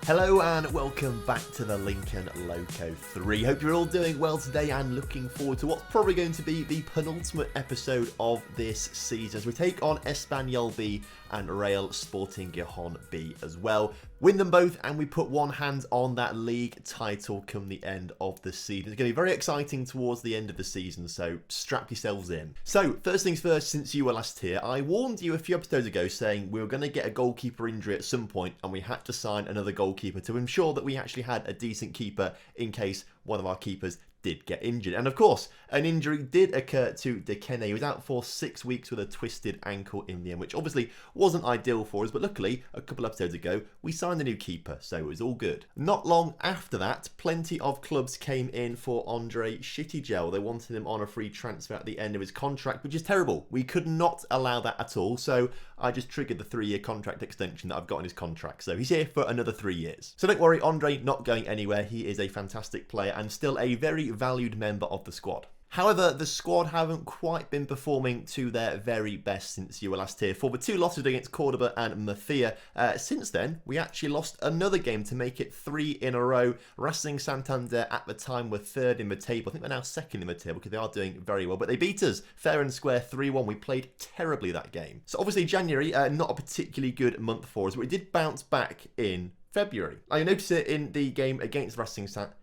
Hello and welcome back to the Lincoln Loco 3. Hope you're all doing well today and looking forward to what's probably going to be the penultimate episode of this season as we take on Espanyol B and Real Sporting Gijón B as well. Win them both and we put one hand on that league title come the end of the season. It's going to be very exciting towards the end of the season, so strap yourselves in. So, first things first, since you were last here, I warned you a few episodes ago saying we were going to get a goalkeeper injury at some point and we had to sign another goalkeeper to ensure that we actually had a decent keeper in case one of our keepers did get injured. And of course, an injury did occur to Dekene. He was out for 6 weeks with a twisted ankle in the end, which obviously wasn't ideal for us, but luckily, a couple episodes ago, we signed a new keeper, so it was all good. Not long after that, plenty of clubs came in for Andre Shittigel. They wanted him on a free transfer at the end of his contract, which is terrible. We could not allow that at all, so I just triggered the 3-year contract extension that I've got in his contract. So he's here for another 3 years. So don't worry, Andre not going anywhere. He is a fantastic player and still a very valued member of the squad. However, the squad haven't quite been performing to their very best since you were last here. For the 2 losses against Cordoba and Murcia, since then, we actually lost another game to make it 3 in a row. Racing Santander at the time were 3rd in the table. I think they're now 2nd in the table because they are doing very well. But they beat us fair and square 3-1. We played terribly that game. So obviously January, not a particularly good month for us. But we did bounce back in February. Now you'll notice it in the game against Racing Santander.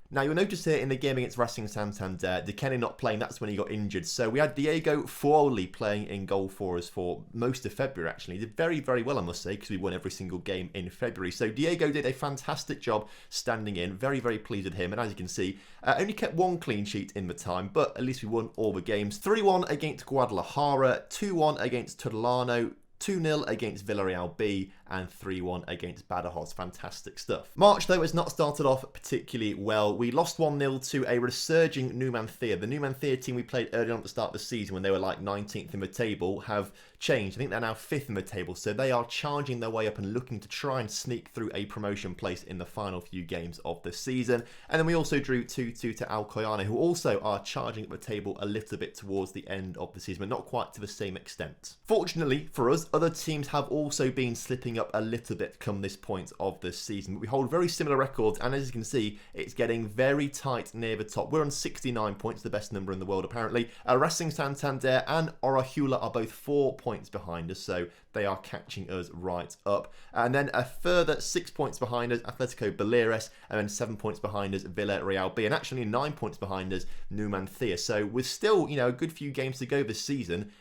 Dekene not playing, that's when he got injured. So we had Diego Fuoli playing in goal for us for most of February actually. He did very, very well, I must say, because we won every single game in February. So Diego did a fantastic job standing in. Very, very pleased with him. And as you can see, only kept 1 clean sheet in the time, but at least we won all the games. 3-1 against Guadalajara, 2-1 against Tudelano, 2-0 against Villarreal B and 3-1 against Badajoz. Fantastic stuff. March, though, has not started off particularly well. We lost 1-0 to a resurging Numancia. The Numancia team we played early on at the start of the season when they were like 19th in the table have changed. I think they're now 5th in the table, so they are charging their way up and looking to try and sneak through a promotion place in the final few games of the season. And then we also drew 2-2 to Alcoyana, who also are charging up the table a little bit towards the end of the season, but not quite to the same extent. Fortunately for us, other teams have also been slipping up a little bit come this point of the season. But we hold very similar records, and as you can see, it's getting very tight near the top. We're on 69 points, the best number in the world apparently. Racing Santander and Orajula are both 4 points behind us, so they are catching us right up. And then a further 6 points behind us, Atletico Baleares, and then 7 points behind us, Villarreal B, and actually 9 points behind us, Numancia. So with still, a good few games to go this season,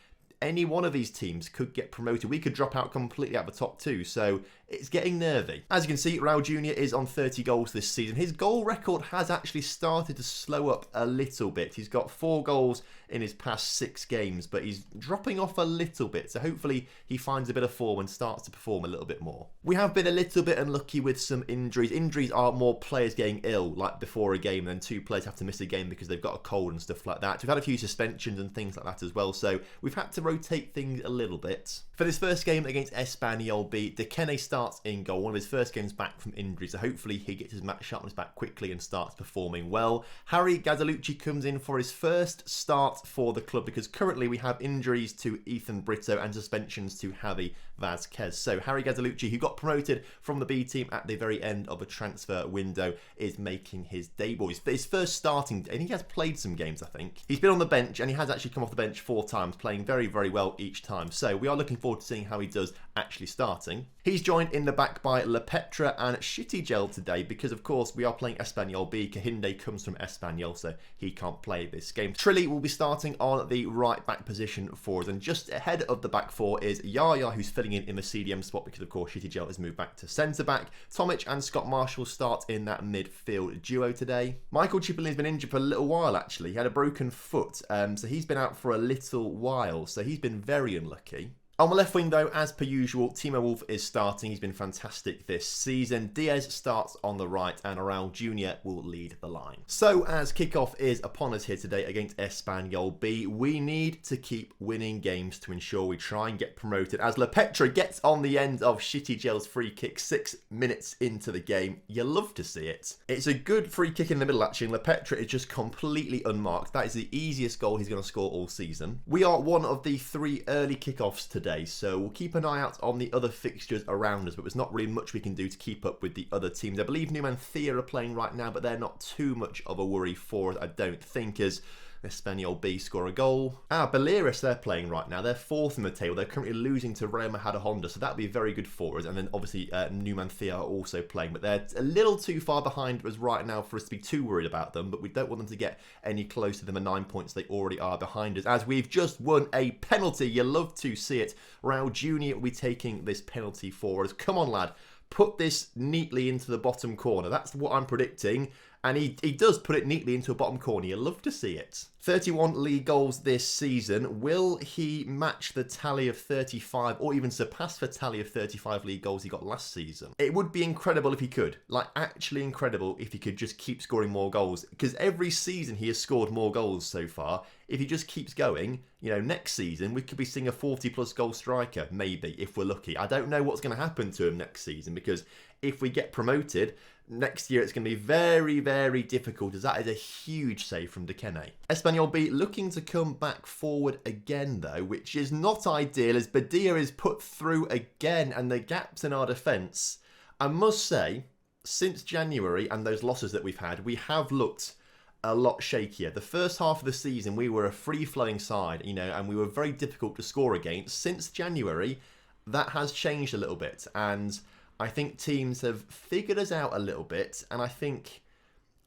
any one of these teams could get promoted. We could drop out completely out of the top 2, so it's getting nervy. As you can see, Raul Jr. is on 30 goals this season. His goal record has actually started to slow up a little bit. He's got 4 goals in his past 6 games, but he's dropping off a little bit, so hopefully he finds a bit of form and starts to perform a little bit more. We have been a little bit unlucky with some injuries. Injuries are more players getting ill, like before a game, and then 2 players have to miss a game because they've got a cold and stuff like that. We've had a few suspensions and things like that as well, so we've had to rotate things a little bit. For this first game against Espanyol B, Dekene starts in goal, one of his first games back from injury, so hopefully he gets his match sharpness back quickly and starts performing well. Harry Gazzalucci comes in for his first start for the club because currently we have injuries to Ethan Brito and suspensions to Javi Vazquez. So Harry Gazzalucci, who got promoted from the B team at the very end of a transfer window, is making his debut. His first starting, and he has played some games, I think. He's been on the bench and he has actually come off the bench 4 times, playing very, very well each time. So we are looking forward to seeing how he does actually starting. He's joined in the back by Lepetra and Shittigel today because, of course, we are playing Espanyol B. Cahinde comes from Espanyol, so he can't play this game. Trilly will be starting on the right back position for us, and just ahead of the back 4 is Yaya, who's filling in the CDM spot because, of course, Shittigel has moved back to centre back. Tomic and Scott Marshall start in that midfield duo today. Michael Cipollini's been injured for a little while, actually. He had a broken foot, so he's been out for a little while, so he's been very unlucky. On the left wing, though, as per usual, Timo Wolff is starting. He's been fantastic this season. Diaz starts on the right, and Raul Jr. will lead the line. So, as kickoff is upon us here today against Espanyol B, we need to keep winning games to ensure we try and get promoted. As Lepetra gets on the end of Shittigel's free kick 6 minutes into the game, you love to see it. It's a good free kick in the middle, actually, and Lepetra is just completely unmarked. That is the easiest goal he's going to score all season. We are one of the 3 early kickoffs today today, so we'll keep an eye out on the other fixtures around us, but there's not really much we can do to keep up with the other teams. I believe Numancia are playing right now, but they're not too much of a worry for us, I don't think, as Espanyol B score a goal. Belarus, they're playing right now. They're 4th in the table. They're currently losing to Real Mahada Honda, so that'd be very good for us. And then obviously Numancia are also playing, but they're a little too far behind us right now for us to be too worried about them, but we don't want them to get any closer than the 9 points they already are behind us, as we've just won a penalty. You love to see it. Raul Jr. will be taking this penalty for us. Come on, lad. Put this neatly into the bottom corner. That's what I'm predicting. And he does put it neatly into a bottom corner. You love to see it. 31 league goals this season. Will he match the tally of 35 or even surpass the tally of 35 league goals he got last season? It would be incredible if he could. Like, actually incredible if he could just keep scoring more goals. Because every season he has scored more goals so far. If he just keeps going, you know, next season we could be seeing a 40-plus goal striker, maybe, if we're lucky. I don't know what's going to happen to him next season, because if we get promoted, next year it's going to be very, very difficult, as that is a huge save from Dekene. Espanyol B looking to come back forward again, though, which is not ideal, as Badia is put through again, and the gaps in our defence, I must say, since January and those losses that we've had, we have looked a lot shakier. The first half of the season, we were a free-flowing side, you know, and we were very difficult to score against. Since January, that has changed a little bit, and I think teams have figured us out a little bit, and I think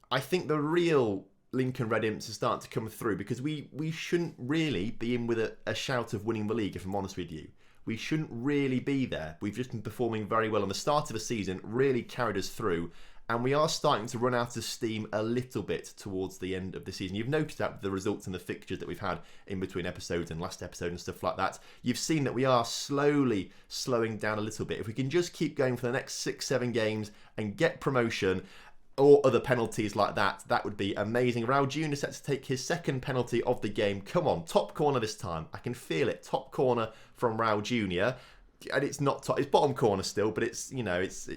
the real Lincoln Red Imps are starting to come through, because we shouldn't really be in with a shout of winning the league, if I'm honest with you. We shouldn't really be there. We've just been performing very well, and the start of the season really carried us through, and we are starting to run out of steam a little bit towards the end of the season. You've noticed that with the results and the fixtures that we've had in between episodes and last episode and stuff like that. You've seen that we are slowly slowing down a little bit. If we can just keep going for the next 6-7 games and get promotion or other penalties like that, that would be amazing. Raul Jr. set to take his second penalty of the game. Come on, top corner this time. I can feel it. Top corner from Raul Jr. And it's not top, it's bottom corner still, but it's, you know, it's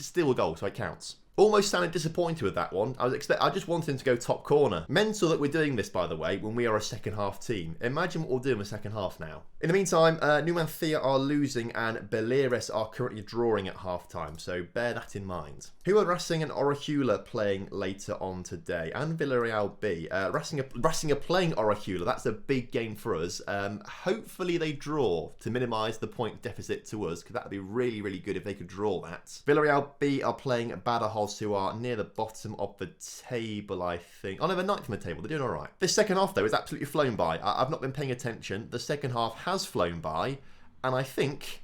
still a goal, so it counts. Almost sounded disappointed with that one. I just wanted him to go top corner. Mental that we're doing this, by the way, when we are a second half team. Imagine what we'll do in the second half now. In the meantime, Numancia are losing and Belarus are currently drawing at half time, so bear that in mind. Who are Racing and Oricula playing later on today? And Villarreal B. Racing are playing Oricula. That's a big game for us. Hopefully they draw to minimise the point deficit to us, because that would be really, really good if they could draw that. Villarreal B are playing Badajoz, who are near the bottom of the table, I think. Oh no, they're 9th from the table. They're doing all right. This second half, though, is absolutely flown by. I've not been paying attention. The second half has flown by, and I think,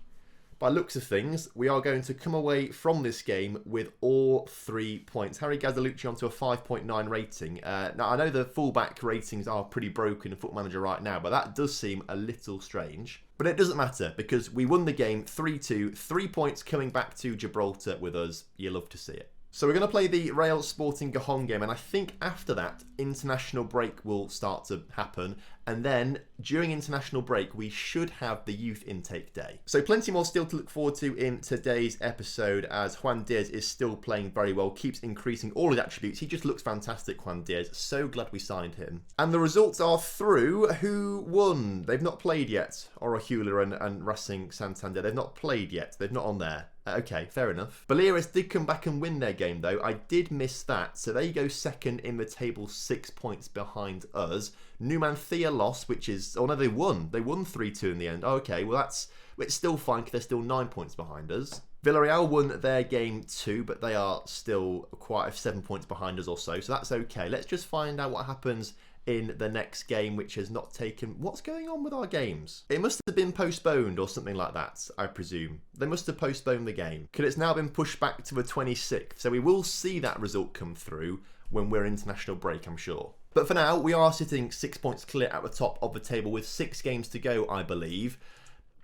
by looks of things, we are going to come away from this game with all 3 points. Harry Gazzalucci onto a 5.9 rating. Now, I know the fullback ratings are pretty broken in Football Manager right now, but that does seem a little strange. But it doesn't matter, because we won the game 3-2, 3 points coming back to Gibraltar with us. You love to see it. So we're going to play the Real Sporting Gijón game, and I think after that, international break will start to happen, and then during international break, we should have the youth intake day. So plenty more still to look forward to in today's episode, as Juan Diaz is still playing very well, keeps increasing all his attributes. He just looks fantastic, Juan Diaz. So glad we signed him. And the results are through. Who won? They've not played yet. Oricula and Racing Santander. They've not played yet. They're not on there. Okay, fair enough. Belarus did come back and win their game, though. I did miss that. So they go second in the table, 6 points behind us. Numancia lost, which is... Oh, no, they won. They won 3-2 in the end. Oh, okay, well, it's still fine, because they're still 9 points behind us. Villarreal won their game too, but they are still quite 7 points behind us or so. So that's okay. Let's just find out what happens in the next game, which has not taken... What's going on with our games? It must have been postponed or something like that, I presume. They must have postponed the game, because it's now been pushed back to the 26th. So we will see that result come through when we're international break, I'm sure. But for now, we are sitting 6 points clear at the top of the table with 6 games to go, I believe.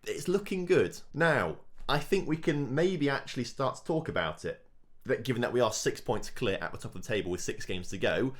It's looking good. Now, I think we can maybe actually start to talk about it. Given that we are 6 points clear at the top of the table with 6 games to go,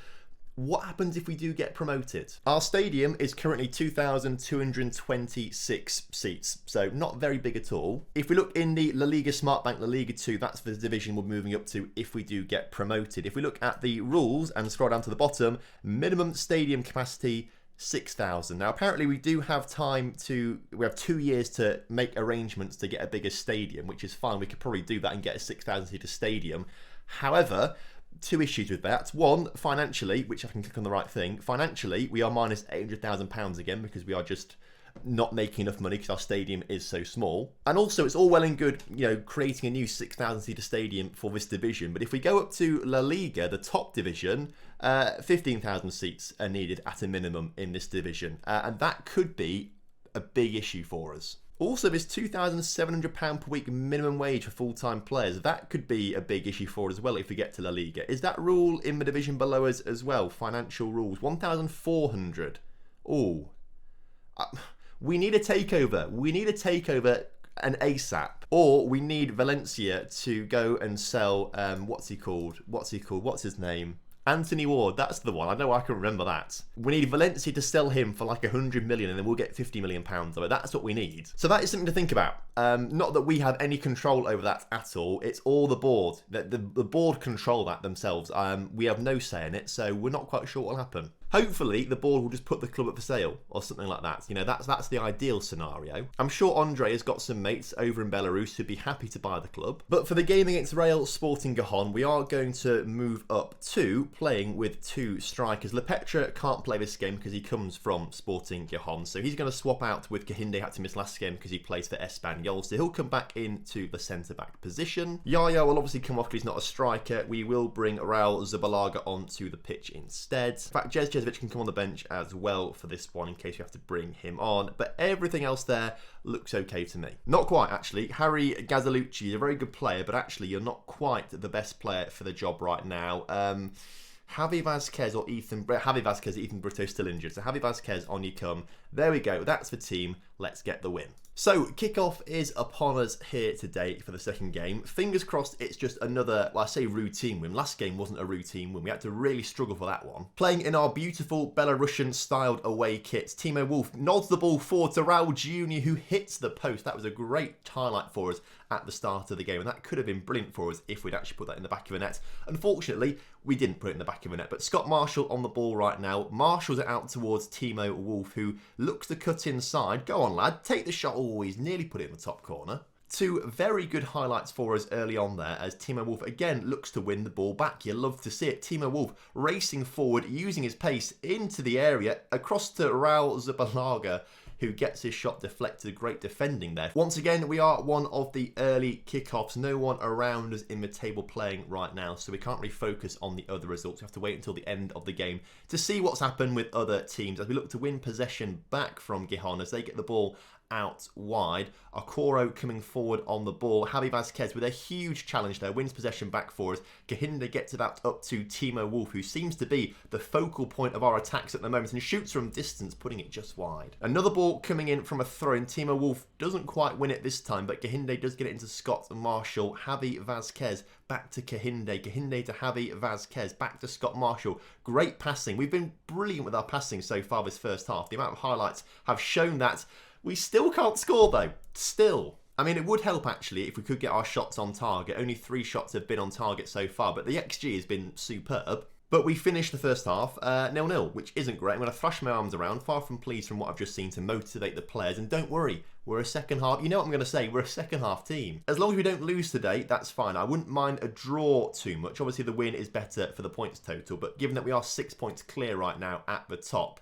what happens if we do get promoted? Our stadium is currently 2,226 seats, so not very big at all. If we look in the La Liga Smartbank, La Liga 2, that's the division we're moving up to if we do get promoted. If we look at the rules and scroll down to the bottom, minimum stadium capacity 6,000. Now, apparently we do have we have 2 years to make arrangements to get a bigger stadium, which is fine. We could probably do that and get a 6,000 seater stadium. However, 2 issues with that. One, financially, which I can click on the right thing. Financially, we are minus £800,000 again because we are just not making enough money because our stadium is so small. And also, it's all well and good, creating a new 6,000 seater stadium for this division. But if we go up to La Liga, the top division, 15,000 seats are needed at a minimum in this division. And that could be a big issue for us. Also, this £2,700 per week minimum wage for full-time players, that could be a big issue for us as well if we get to La Liga. Is that rule in the division below us as well? Financial rules. 1,400. Oh. We need a takeover. We need a takeover an ASAP. Or we need Valencia to go and sell, what's his name? Anthony Ward, that's the one. I know I can remember that. We need Valencia to sell him for like 100 million and then we'll get 50 million pounds of it. That's what we need. So that is something to think about. Not that we have any control over that at all. It's all the board. The board control that themselves. We have no say in it, so we're not quite sure what will happen. Hopefully, the board will just put the club up for sale or something like that. That's the ideal scenario. I'm sure Andre has got some mates over in Belarus who'd be happy to buy the club. But for the game against Real Sporting Gijón, we are going to move up to playing with 2 strikers. Lepetra can't play this game because he comes from Sporting Gijón, so he's going to swap out with Cahinde. Had to miss last game because he plays for Espanyol, so he'll come back into the centre-back position. Yaya will obviously come off because he's not a striker. We will bring Raul Zabalaga onto the pitch instead. In fact, Jezovic can come on the bench as well for this one in case you have to bring him on, but everything else there looks okay to me. Not quite, actually. Harry Gazzalucci is a very good player, but actually you're not quite the best player for the job right now. Javi Vazquez or Ethan Brito still injured, so Javi Vazquez on you come. There we go, that's the team. Let's get the win. So, kickoff is upon us here today for the second game. Fingers crossed it's just another, well, I say routine win. Last game wasn't a routine win. We had to really struggle for that one. Playing in our beautiful Belarusian-styled away kit, Timo Wolf nods the ball forward to Raul Jr., who hits the post. That was a great highlight for us at the start of the game, and that could have been brilliant for us if we'd actually put that in the back of the net. Unfortunately, we didn't put it in the back of the net, but Scott Marshall on the ball right now. Marshall's it out towards Timo Wolf, who looks to cut inside. Go on, lad. Take the shot. Oh, he's nearly put it in the top corner. 2 very good highlights for us early on there as Timo Wolf again looks to win the ball back. You love to see it. Timo Wolf racing forward, using his pace into the area, across to Raul Zabalaga, who gets his shot deflected. Great defending there. Once again, we are one of the early kickoffs. No one around us in the table playing right now, so we can't really focus on the other results. We have to wait until the end of the game to see what's happened with other teams as we look to win possession back from Gijón as they get the ball out wide. Okoro coming forward on the ball. Javi Vazquez with a huge challenge there. Wins possession back for us. Cahinde gets it out up to Timo Wolf, who seems to be the focal point of our attacks at the moment and shoots from distance, putting it just wide. Another ball coming in from a throw-in. Timo Wolf doesn't quite win it this time, but Cahinde does get it into Scott Marshall. Javi Vazquez back to Cahinde. Cahinde to Javi Vazquez. Back to Scott Marshall. Great passing. We've been brilliant with our passing so far this first half. The amount of highlights have shown that. We still can't score though. Still. I mean, it would help actually if we could get our shots on target. Only 3 shots have been on target so far, but the XG has been superb. But we finished the first half 0-0, which isn't great. I'm going to thrash my arms around, far from pleased from what I've just seen, to motivate the players. And don't worry, we're a second half. You know what I'm going to say? We're a second half team. As long as we don't lose today, that's fine. I wouldn't mind a draw too much. Obviously, the win is better for the points total. But given that we are 6 points clear right now at the top,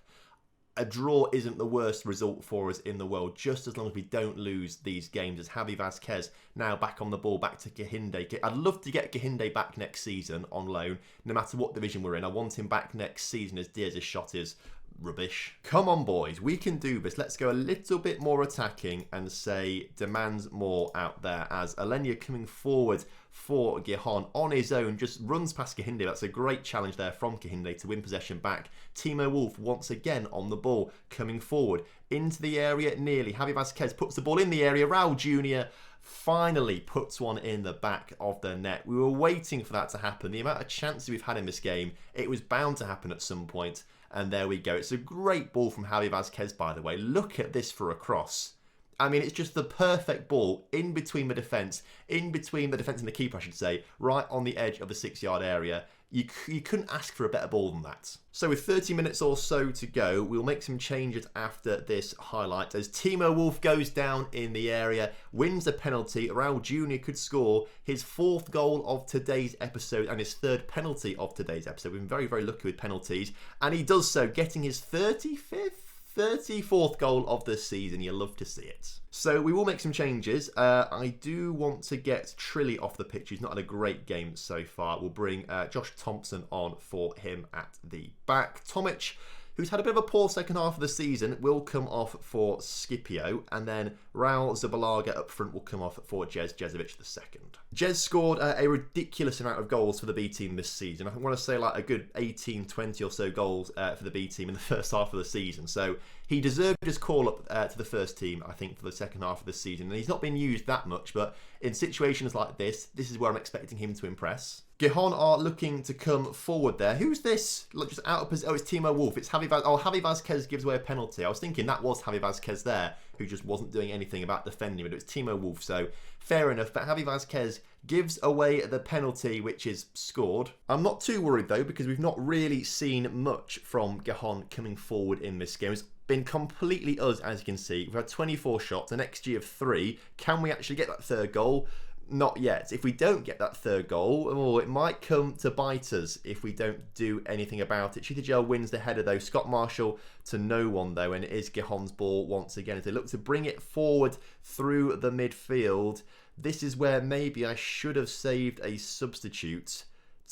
a draw isn't the worst result for us in the world, just as long as we don't lose these games. As Javi Vazquez now back on the ball, back to Cahinde. I'd love to get Cahinde back next season on loan, no matter what division we're in. I want him back next season as Diaz's shot is rubbish. Come on, boys, we can do this. Let's go a little bit more attacking and say demands more out there as Alenia coming forward for Gijón on his own, just runs past Cahinde. That's a great challenge there from Cahinde to win possession back. Timo Wolf once again on the ball, coming forward into the area nearly. Javi Vazquez puts the ball in the area. Raul Jr. finally puts one in the back of the net. We were waiting for that to happen. The amount of chances we've had in this game, it was bound to happen at some point. And there we go. It's a great ball from Javi Vazquez, by the way. Look at this for a cross. I mean, it's just the perfect ball in between the defence and the keeper, I should say, right on the edge of the 6-yard area. You couldn't ask for a better ball than that. So with 30 minutes or so to go, we'll make some changes after this highlight as Timo Wolf goes down in the area, wins a penalty. Raul Jr. could score his 4th goal of today's episode and his 3rd penalty of today's episode. We've been very, very lucky with penalties, and he does so, getting his 34th goal of the season. You love to see it. So we will make some changes. I do want to get Trilly off the pitch. He's not had a great game so far. We'll bring Josh Thompson on for him at the back. Tomic, who's had a bit of a poor second half of the season, will come off for Scipio, and then Raul Zabalaga up front will come off for Jez Jezovic II. Jez scored a ridiculous amount of goals for the B team this season. I want to say like a good 18, 20 or so goals for the B team in the first half of the season. So he deserved his call up to the first team, I think, for the second half of the season. And he's not been used that much, but in situations like this is where I'm expecting him to impress. Gijón are looking to come forward there. Who's this? Just out of position. Oh, it's Timo Wolf. It's Javi Vaz. Oh, Javi Vazquez gives away a penalty. I was thinking that was Javi Vazquez there, who just wasn't doing anything about defending, but it was Timo Wolf. So fair enough. But Javi Vazquez gives away the penalty, which is scored. I'm not too worried though, because we've not really seen much from Gijón coming forward in this game. It's been completely us, as you can see. We've had 24 shots, an XG of 3. Can we actually get that 3rd goal? Not yet. If we don't get that 3rd goal, it might come to bite us if we don't do anything about it. Chitagel wins the header though. Scott Marshall to no one though, and it is Gijón's ball once again as they look to bring it forward through the midfield. This is where maybe I should have saved a substitute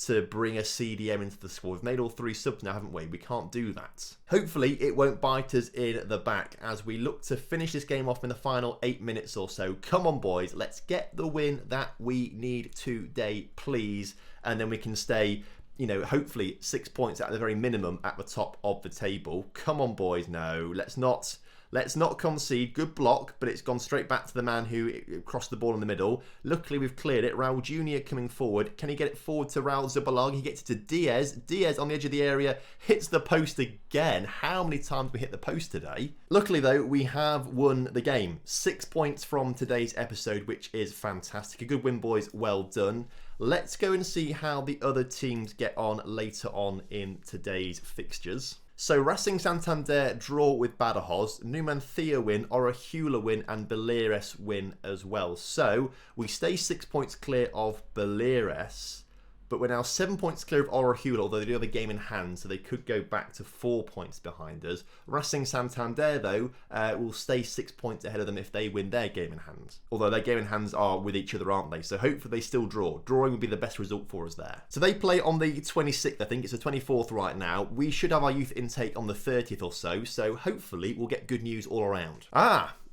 to bring a CDM into the squad. We've made all 3 subs now, haven't we? We can't do that. Hopefully it won't bite us in the back as we look to finish this game off in the final 8 minutes or so. Come on boys, let's get the win that we need today, please. And then we can stay, you know, hopefully 6 points at the very minimum at the top of the table. Come on boys, no, let's not concede. Good block, but it's gone straight back to the man who crossed the ball in the middle. Luckily, we've cleared it. Raul Jr. coming forward. Can he get it forward to Raul Zabalaga? He gets it to Diaz. Diaz on the edge of the area hits the post again. How many times we hit the post today? Luckily, though, we have won the game. 6 points from today's episode, which is fantastic. A good win, boys. Well done. Let's go and see how the other teams get on later on in today's fixtures. So Racing Santander draw with Badajoz, Numancia win, Orejula win and Baleares win as well. So we stay 6 points clear of Baleares, but we're now 7 points clear of Orejula, although they do have a game in hand, so they could go back to 4 points behind us. Racing Santander, though, will stay 6 points ahead of them if they win their game in hand. Although their game in hands are with each other, aren't they? So hopefully they still draw. Drawing would be the best result for us there. So they play on the 26th, I think. It's the 24th right now. We should have our youth intake on the 30th or so, so hopefully we'll get good news all around.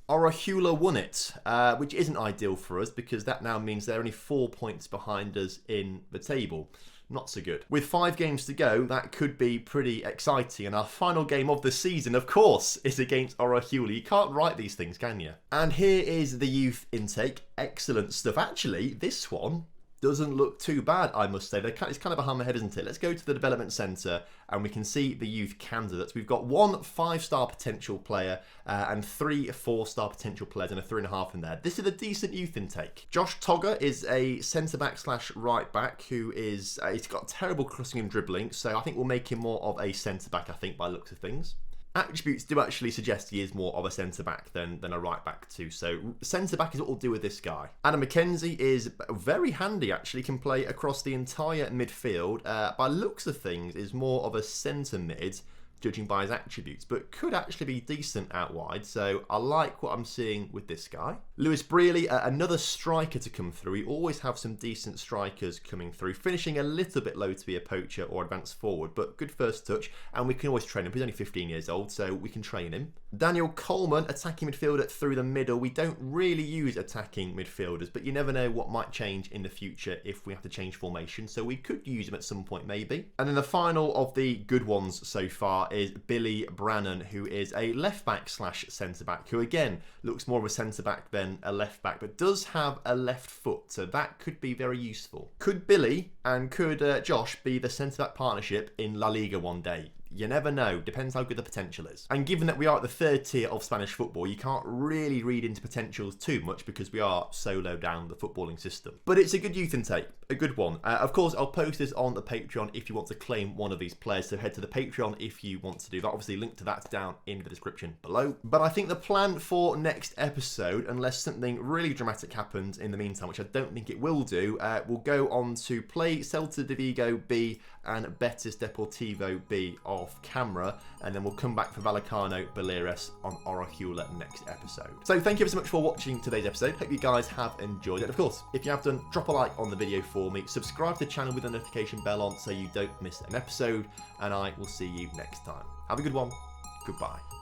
Orejula won it, which isn't ideal for us because that now means they're only 4 points behind us in the table. Not so good. With 5 games to go, that could be pretty exciting. And our final game of the season, of course, is against Orejula. You can't write these things, can you? And here is the youth intake. Excellent stuff. Actually, this one doesn't look too bad, I must say. It's kind of a hammerhead, isn't it? Let's go to the development centre and we can see the youth candidates. We've got 1 5-star potential player and 3 4-star potential players and a 3.5 in there. This is a decent youth intake. Josh Togger is a centre-back / right-back who is, he's got terrible crossing and dribbling, so I think we'll make him more of a centre-back, I think, by the looks of things. Attributes do actually suggest he is more of a centre-back than a right-back too. So centre-back is what we'll do with this guy. Adam McKenzie is very handy actually, can play across the entire midfield. By looks of things is more of a centre-mid, judging by his attributes, but could actually be decent out wide. So I like what I'm seeing with this guy. Lewis Brealey, another striker to come through. We always have some decent strikers coming through, finishing a little bit low to be a poacher or advanced forward, but good first touch, and we can always train him. He's only 15 years old, so we can train him. Daniel Coleman, attacking midfielder through the middle. We don't really use attacking midfielders, but you never know what might change in the future if we have to change formation, so we could use him at some point maybe. And then the final of the good ones so far is Billy Brannan, who is a left-back / centre-back, who again looks more of a centre-back than a left-back, but does have a left foot, so that could be very useful. Could Billy and could Josh be the centre-back partnership in La Liga one day? you never know. Depends how good the potential is. And given that we are at the third tier of Spanish football, you can't really read into potentials too much because we are so low down the footballing system. But it's a good youth intake, a good one. Of course, I'll post this on the Patreon if you want to claim one of these players, so head to the Patreon if you want to do that. Obviously, link to that's down in the description below. But I think the plan for next episode, unless something really dramatic happens in the meantime, which I don't think it will do, we'll go on to play Celta de Vigo B and Betis Deportivo B off camera, and then we'll come back for Vallecano Baleares on Orihula next episode. So thank you ever so much for watching today's episode. Hope you guys have enjoyed it. Of course, if you have done, drop a like on the video for me, subscribe to the channel with the notification bell on so you don't miss an episode, and I will see you next time. Have a good one. Goodbye.